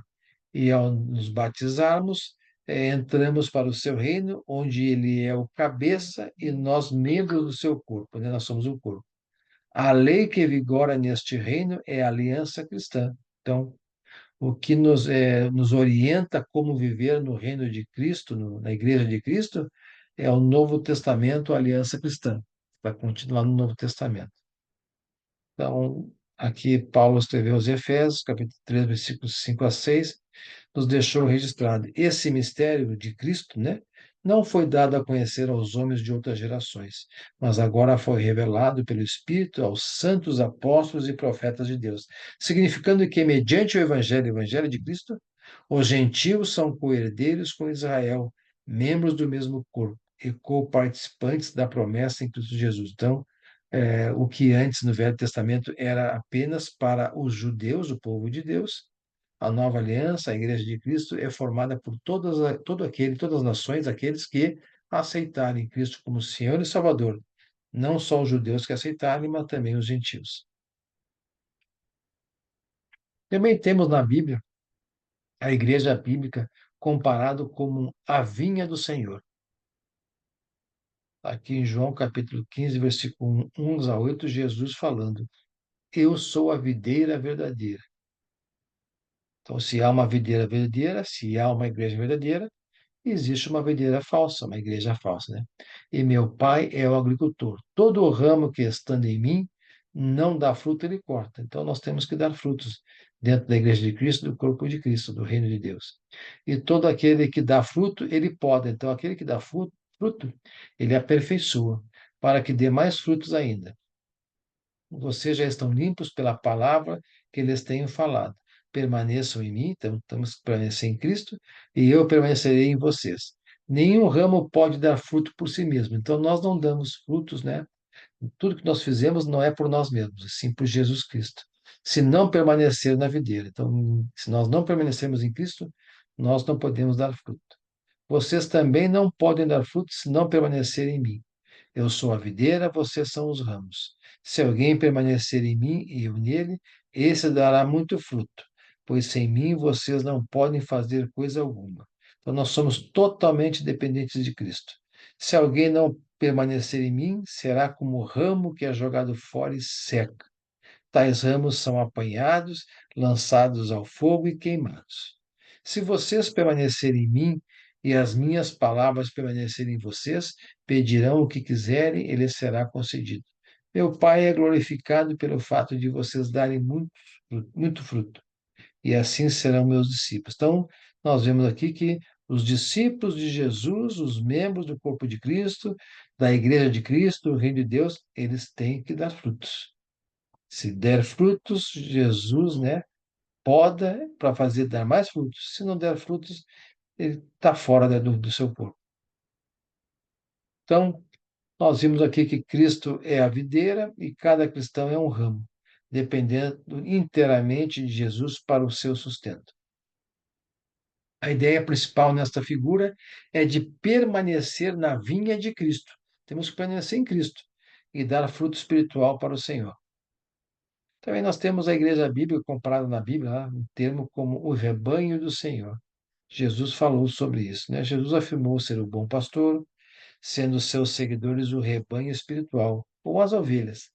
E ao nos batizarmos, entramos para o seu reino, onde ele é o cabeça e nós membros do seu corpo, né? Nós somos o corpo. A lei que vigora neste reino é a aliança cristã. Então, o que nos orienta como viver no reino de Cristo, na Igreja de Cristo, é o Novo Testamento, a aliança cristã. Vai continuar no Novo Testamento. Então, aqui Paulo escreveu aos Efésios, capítulo 3, versículos 5 a 6, nos deixou registrado. Esse mistério de Cristo, né, não foi dado a conhecer aos homens de outras gerações, mas agora foi revelado pelo Espírito aos santos apóstolos e profetas de Deus, significando que, mediante o Evangelho de Cristo, os gentios são co-herdeiros com Israel, membros do mesmo corpo e co-participantes da promessa em Cristo Jesus. Então, o que antes no Velho Testamento era apenas para os judeus, o povo de Deus, a nova aliança, a Igreja de Cristo, é formada por todas as nações, aqueles que aceitarem Cristo como Senhor e Salvador. Não só os judeus que aceitarem, mas também os gentios. Também temos na Bíblia a Igreja Bíblica comparado como a vinha do Senhor. Aqui em João capítulo 15, versículo 1 a 8, Jesus falando: Eu sou a videira verdadeira. Então, se há uma videira verdadeira, se há uma igreja verdadeira, existe uma videira falsa, uma igreja falsa, né? E meu pai é o agricultor. Todo o ramo que estando em mim não dá fruto, ele corta. Então, nós temos que dar frutos dentro da igreja de Cristo, do corpo de Cristo, do reino de Deus. E todo aquele que dá fruto, ele pode. Então, aquele que dá fruto, ele aperfeiçoa, para que dê mais frutos ainda. Vocês já estão limpos pela palavra que lhes tenho falado. Permaneçam em mim, então temos que permanecer em Cristo, e eu permanecerei em vocês. Nenhum ramo pode dar fruto por si mesmo. Então nós não damos frutos, né? Tudo que nós fizemos não é por nós mesmos, e sim por Jesus Cristo. Se não permanecer na videira. Então, se nós não permanecermos em Cristo, nós não podemos dar fruto. Vocês também não podem dar fruto se não permanecerem em mim. Eu sou a videira, vocês são os ramos. Se alguém permanecer em mim e eu nele, esse dará muito fruto, pois sem mim vocês não podem fazer coisa alguma. Então nós somos totalmente dependentes de Cristo. Se alguém não permanecer em mim, será como o ramo que é jogado fora e seca. Tais ramos são apanhados, lançados ao fogo e queimados. Se vocês permanecerem em mim e as minhas palavras permanecerem em vocês, pedirão o que quiserem, e lhes será concedido. Meu Pai é glorificado pelo fato de vocês darem muito fruto, e assim serão meus discípulos. Então, nós vemos aqui que os discípulos de Jesus, os membros do corpo de Cristo, da Igreja de Cristo, do Reino de Deus, eles têm que dar frutos. Se der frutos, Jesus, né, poda para fazer dar mais frutos. Se não der frutos, ele está fora do seu corpo. Então, nós vimos aqui que Cristo é a videira e cada cristão é um ramo, dependendo inteiramente de Jesus para o seu sustento. A ideia principal nesta figura é de permanecer na vinha de Cristo. Temos que permanecer em Cristo e dar fruto espiritual para o Senhor. Também nós temos a igreja bíblica comparada na Bíblia, um termo como o rebanho do Senhor. Jesus falou sobre isso, né? Jesus afirmou ser o bom pastor, sendo seus seguidores o rebanho espiritual, ou as ovelhas.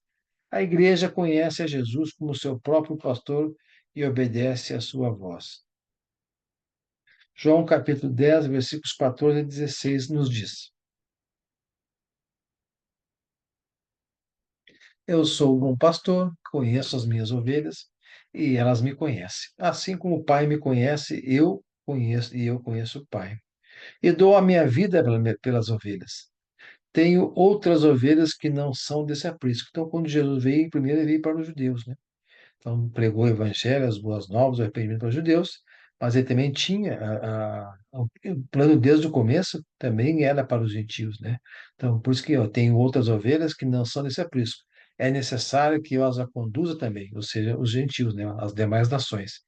A igreja conhece a Jesus como seu próprio pastor e obedece à sua voz. João capítulo 10, versículos 14 a 16 nos diz: Eu sou o bom pastor, conheço as minhas ovelhas e elas me conhecem. Assim como o Pai me conhece, eu conheço e eu conheço o Pai. E dou a minha vida pelas ovelhas. Tenho outras ovelhas que não são desse aprisco. Então, quando Jesus veio, primeiro ele veio para os judeus, né? Então, pregou o evangelho, as boas novas, o arrependimento para os judeus, mas ele também tinha o plano desde o começo, também era para os gentios, né? Então, por isso que eu tenho outras ovelhas que não são desse aprisco. É necessário que eu as conduza também, ou seja, os gentios, né? As demais nações.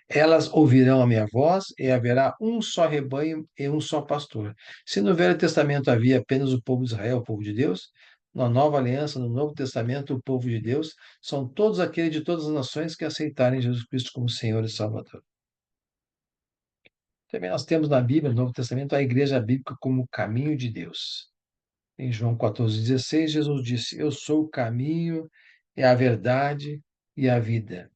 Elas ouvirão a minha voz e haverá um só rebanho e um só pastor. Se no Velho Testamento havia apenas o povo de Israel, o povo de Deus, na Nova Aliança, no Novo Testamento, o povo de Deus são todos aqueles de todas as nações que aceitarem Jesus Cristo como Senhor e Salvador. Também nós temos na Bíblia, no Novo Testamento, a igreja bíblica como o caminho de Deus. Em João 14,16, Jesus disse: Eu sou o caminho, é a verdade e a vida.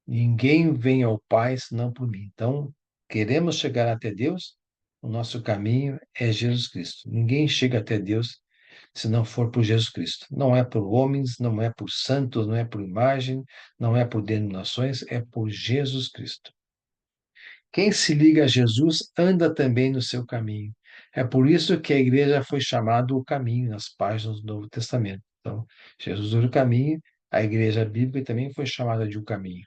Ninguém vem ao Pai senão por mim. Então, queremos chegar até Deus, o nosso caminho é Jesus Cristo. Ninguém chega até Deus se não for por Jesus Cristo. Não é por homens, não é por santos, não é por imagem, não é por denominações, é por Jesus Cristo. Quem se liga a Jesus anda também no seu caminho. É por isso que a igreja foi chamada o caminho nas páginas do Novo Testamento. Então, Jesus era o caminho, a igreja bíblica também foi chamada de o caminho.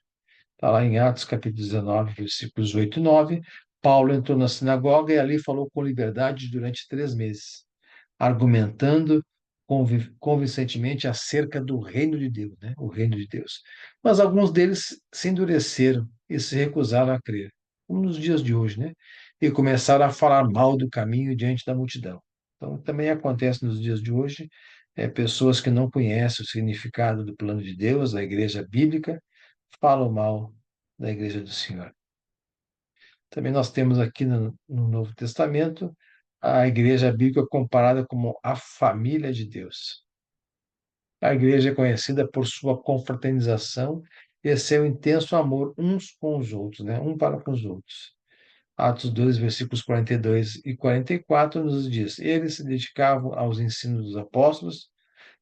Está lá em Atos capítulo 19, versículos 8 e 9. Paulo entrou na sinagoga e ali falou com liberdade durante 3 meses, argumentando convincentemente acerca do reino de Deus, né? O reino de Deus. Mas alguns deles se endureceram e se recusaram a crer, como nos dias de hoje, né? E começaram a falar mal do caminho diante da multidão. Então, também acontece nos dias de hoje, pessoas que não conhecem o significado do plano de Deus, da igreja bíblica, falam mal da igreja do Senhor. Também nós temos aqui no Novo Testamento a igreja bíblica comparada como a família de Deus. A igreja é conhecida por sua confraternização e seu intenso amor uns com os outros, né? Um para com os outros. Atos 2, versículos 42 e 44 nos diz: Eles se dedicavam aos ensinos dos apóstolos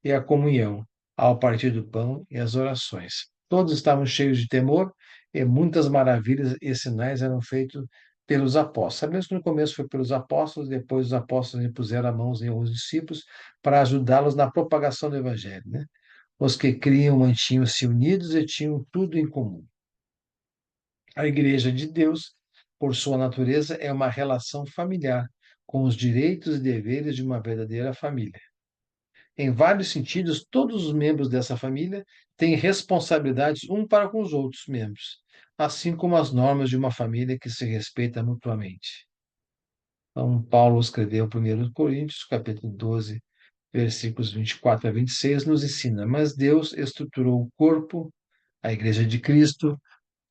e à comunhão, ao partir do pão e às orações. Todos estavam cheios de temor e muitas maravilhas e sinais eram feitos pelos apóstolos. Sabemos que no começo foi pelos apóstolos, depois os apóstolos impuseram a mãos em alguns discípulos para ajudá-los na propagação do evangelho, né? Os que criam mantinham-se unidos e tinham tudo em comum. A igreja de Deus, por sua natureza, é uma relação familiar, com os direitos e deveres de uma verdadeira família. Em vários sentidos, todos os membros dessa família têm responsabilidades um para com os outros membros, assim como as normas de uma família que se respeita mutuamente. Então, Paulo escreveu em 1 Coríntios, capítulo 12, versículos 24 a 26, nos ensina: Mas Deus estruturou o corpo, a igreja de Cristo,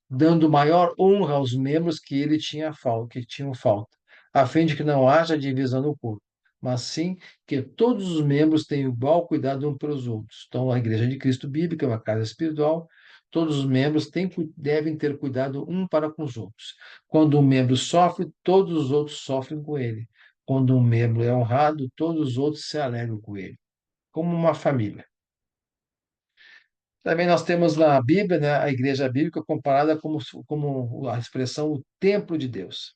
dando maior honra aos membros que tinham falta, a fim de que não haja divisão no corpo, mas sim que todos os membros tenham igual cuidado uns pelos outros. Então, a Igreja de Cristo Bíblica é uma casa espiritual, todos os membros devem ter cuidado um para com os outros. Quando um membro sofre, todos os outros sofrem com ele. Quando um membro é honrado, todos os outros se alegram com ele, como uma família. Também nós temos na Bíblia, né, a igreja bíblica comparada como a expressão o templo de Deus.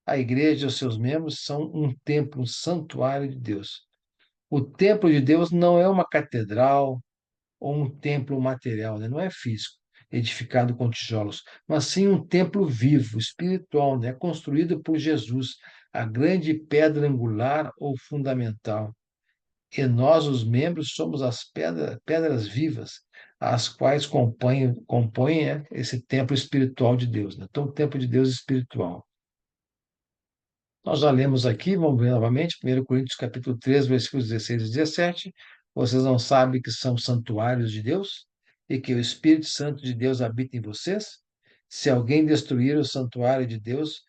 A igreja e os seus membros são um templo, um santuário de Deus. O templo de Deus não é uma catedral ou um templo material, né? Não é físico, edificado com tijolos, mas sim um templo vivo, espiritual, né? Construído por Jesus, a grande pedra angular ou fundamental. E nós, os membros, somos as pedras vivas, as quais compõem esse templo espiritual de Deus, né? Então, o templo de Deus espiritual. Nós já lemos aqui, vamos ver novamente, 1 Coríntios capítulo 3, versículos 16 e 17. Vocês não sabem que são santuários de Deus e que o Espírito Santo de Deus habita em vocês? Se alguém destruir o santuário de Deus,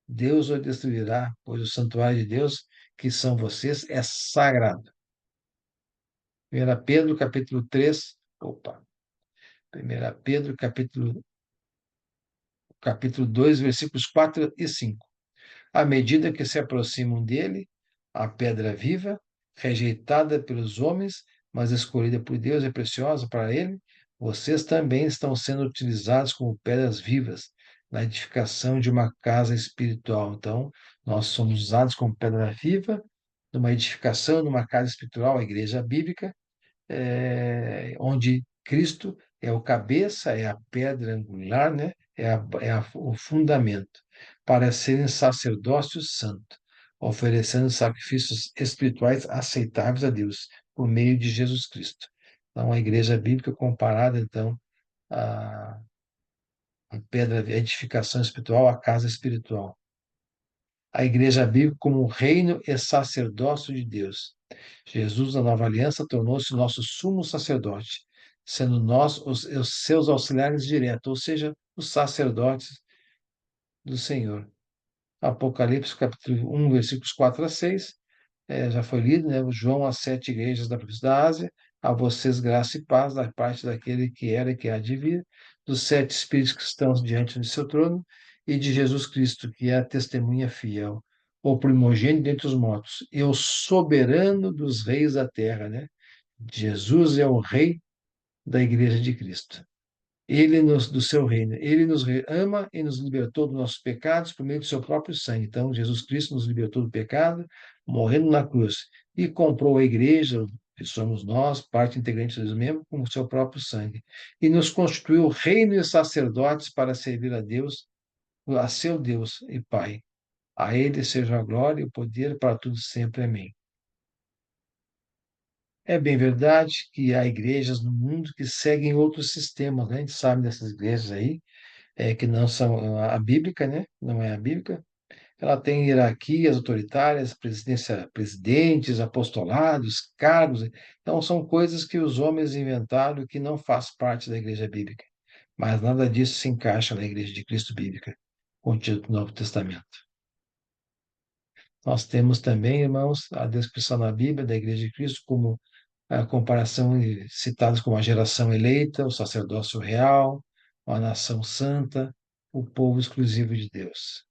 Deus o destruirá, pois o santuário de Deus, que são vocês, é sagrado. 1 Pedro, capítulo 3, opa, 1 Pedro, capítulo 2, versículos 4 e 5. À medida que se aproximam dele, a pedra viva, rejeitada pelos homens, mas escolhida por Deus e preciosa para ele, vocês também estão sendo utilizados como pedras vivas na edificação de uma casa espiritual. Então, nós somos usados como pedra viva numa edificação, numa casa espiritual, a igreja bíblica, onde Cristo é o cabeça, é a pedra angular, né? O fundamento, para serem sacerdócio santo, oferecendo sacrifícios espirituais aceitáveis a Deus, por meio de Jesus Cristo. Então, a igreja bíblica comparada, então, à, à pedra, à edificação espiritual, à casa espiritual. A igreja bíblica como reino e sacerdócio de Deus. Jesus, na nova aliança, tornou-se nosso sumo sacerdote, sendo nós os seus auxiliares diretos, ou seja, os sacerdotes do Senhor. Apocalipse, capítulo 1, versículos 4 a 6. Já foi lido, né? O João, às sete igrejas da província da Ásia, a vocês graça e paz da parte daquele que era e que há de vir, dos sete espíritos que estão diante do seu trono, e de Jesus Cristo, que é a testemunha fiel, o primogênito dentre os mortos, e o soberano dos reis da terra, né? Jesus é o rei da igreja de Cristo. Do seu reino, ele nos ama e nos libertou dos nossos pecados por meio do seu próprio sangue. Então, Jesus Cristo nos libertou do pecado, morrendo na cruz, e comprou a igreja, que somos nós, parte integrante dos membros, com o seu próprio sangue. E nos constituiu reino e sacerdotes para servir a Deus, a seu Deus e Pai. A ele seja a glória e o poder para tudo sempre. Amém. É bem verdade que há igrejas no mundo que seguem outros sistemas, né? A gente sabe dessas igrejas aí, que não são a bíblica, né? Não é a bíblica. Ela tem hierarquias autoritárias, presidentes, apostolados, cargos. Então, são coisas que os homens inventaram que não faz parte da igreja bíblica. Mas nada disso se encaixa na igreja de Cristo bíblica, contido no Novo Testamento. Nós temos também, irmãos, a descrição na Bíblia da igreja de Cristo como a comparação citadas como a geração eleita, o sacerdócio real, a nação santa, o povo exclusivo de Deus.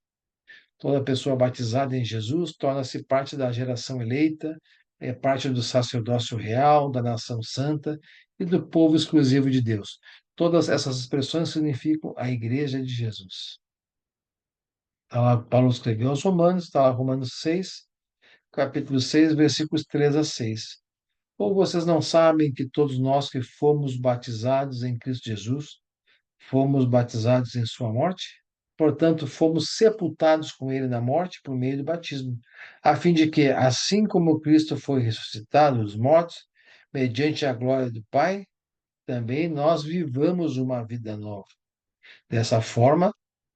Toda pessoa batizada em Jesus torna-se parte da geração eleita, é parte do sacerdócio real, da nação santa e do povo exclusivo de Deus. Todas essas expressões significam a igreja de Jesus. Paulo escreveu aos Romanos, está lá Romanos 6, capítulo 6, versículos 3 a 6. Ou vocês não sabem que todos nós que fomos batizados em Cristo Jesus, fomos batizados em sua morte? Portanto, fomos sepultados com ele na morte por meio do batismo, a fim de que, assim como Cristo foi ressuscitado dos mortos, mediante a glória do Pai, também nós vivamos uma vida nova. Dessa forma,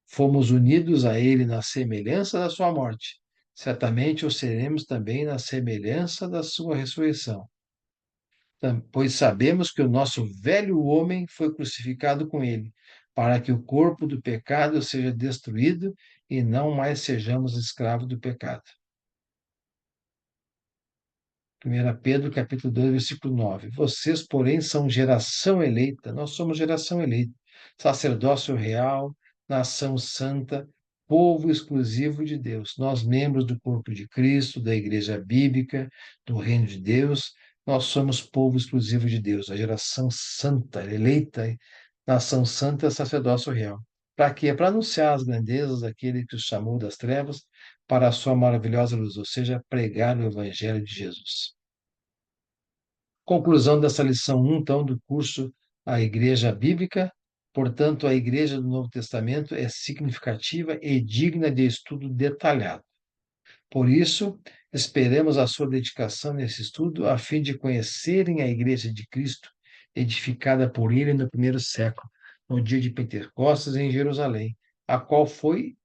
fomos unidos a ele na semelhança da sua morte. Certamente o seremos também na semelhança da sua ressurreição. Pois sabemos que o nosso velho homem foi crucificado com ele, para que o corpo do pecado seja destruído e não mais sejamos escravos do pecado. 1 Pedro, capítulo 2, versículo 9. Vocês, porém, são geração eleita, nós somos geração eleita, sacerdócio real, nação santa, povo exclusivo de Deus. Nós, membros do corpo de Cristo, da igreja bíblica, do reino de Deus, nós somos povo exclusivo de Deus, a geração santa, eleita, nação santa, sacerdócio real. Para quê? Para anunciar as grandezas daquele que os chamou das trevas para a sua maravilhosa luz, ou seja, pregar o Evangelho de Jesus. Conclusão dessa lição 1, então, do curso A Igreja Bíblica. Portanto, a Igreja do Novo Testamento é significativa e digna de estudo detalhado. Por isso, esperamos a sua dedicação nesse estudo, a fim de conhecerem a Igreja de Cristo, edificada por ele no primeiro século, no dia de Pentecostes em Jerusalém, a qual foi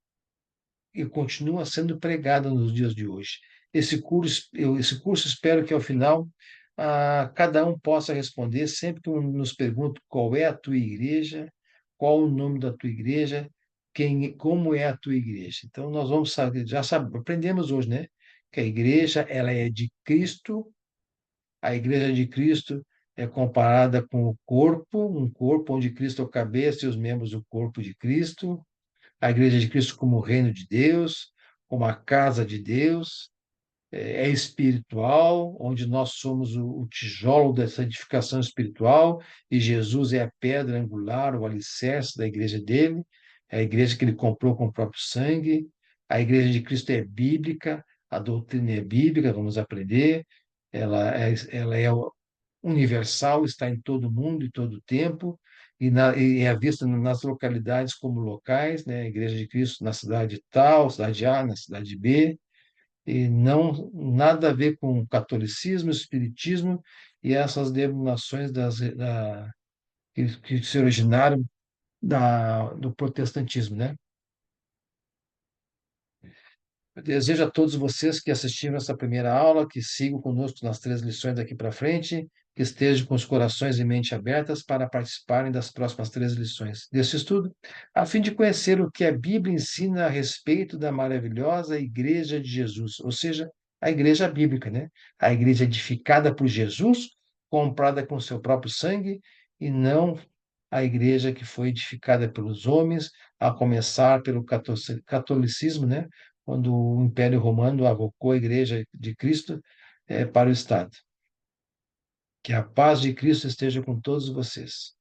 e continua sendo pregada nos dias de hoje. Esse curso espero que ao final cada um possa responder sempre que nos pergunta qual é a tua igreja, qual o nome da tua igreja, como é a tua igreja. Então nós vamos saber, aprendemos hoje, né, que a igreja ela é de Cristo. A igreja de Cristo é comparada com o corpo, um corpo onde Cristo é o cabeça e os membros do corpo de Cristo, a Igreja de Cristo como o reino de Deus, como a casa de Deus, é espiritual, onde nós somos o tijolo dessa edificação espiritual, e Jesus é a pedra angular, o alicerce da igreja dele, é a igreja que ele comprou com o próprio sangue. A igreja de Cristo é bíblica, a doutrina é bíblica, vamos aprender, ela é universal, está em todo mundo e todo tempo, e é vista nas localidades como locais, né? A Igreja de Cristo na cidade tal, cidade A, na cidade B, e não nada a ver com catolicismo, espiritismo e essas denominações que se originaram do protestantismo, né? Eu desejo a todos vocês que assistiram essa primeira aula, que sigam conosco nas três lições daqui para frente, que estejam com os corações e mente abertas para participarem das próximas 3 lições deste estudo, a fim de conhecer o que a Bíblia ensina a respeito da maravilhosa Igreja de Jesus, ou seja, a Igreja Bíblica, né? A Igreja edificada por Jesus, comprada com seu próprio sangue, e não a Igreja que foi edificada pelos homens, a começar pelo catolicismo, né? Quando o Império Romano avocou a Igreja de Cristo para o Estado. Que a paz de Cristo esteja com todos vocês.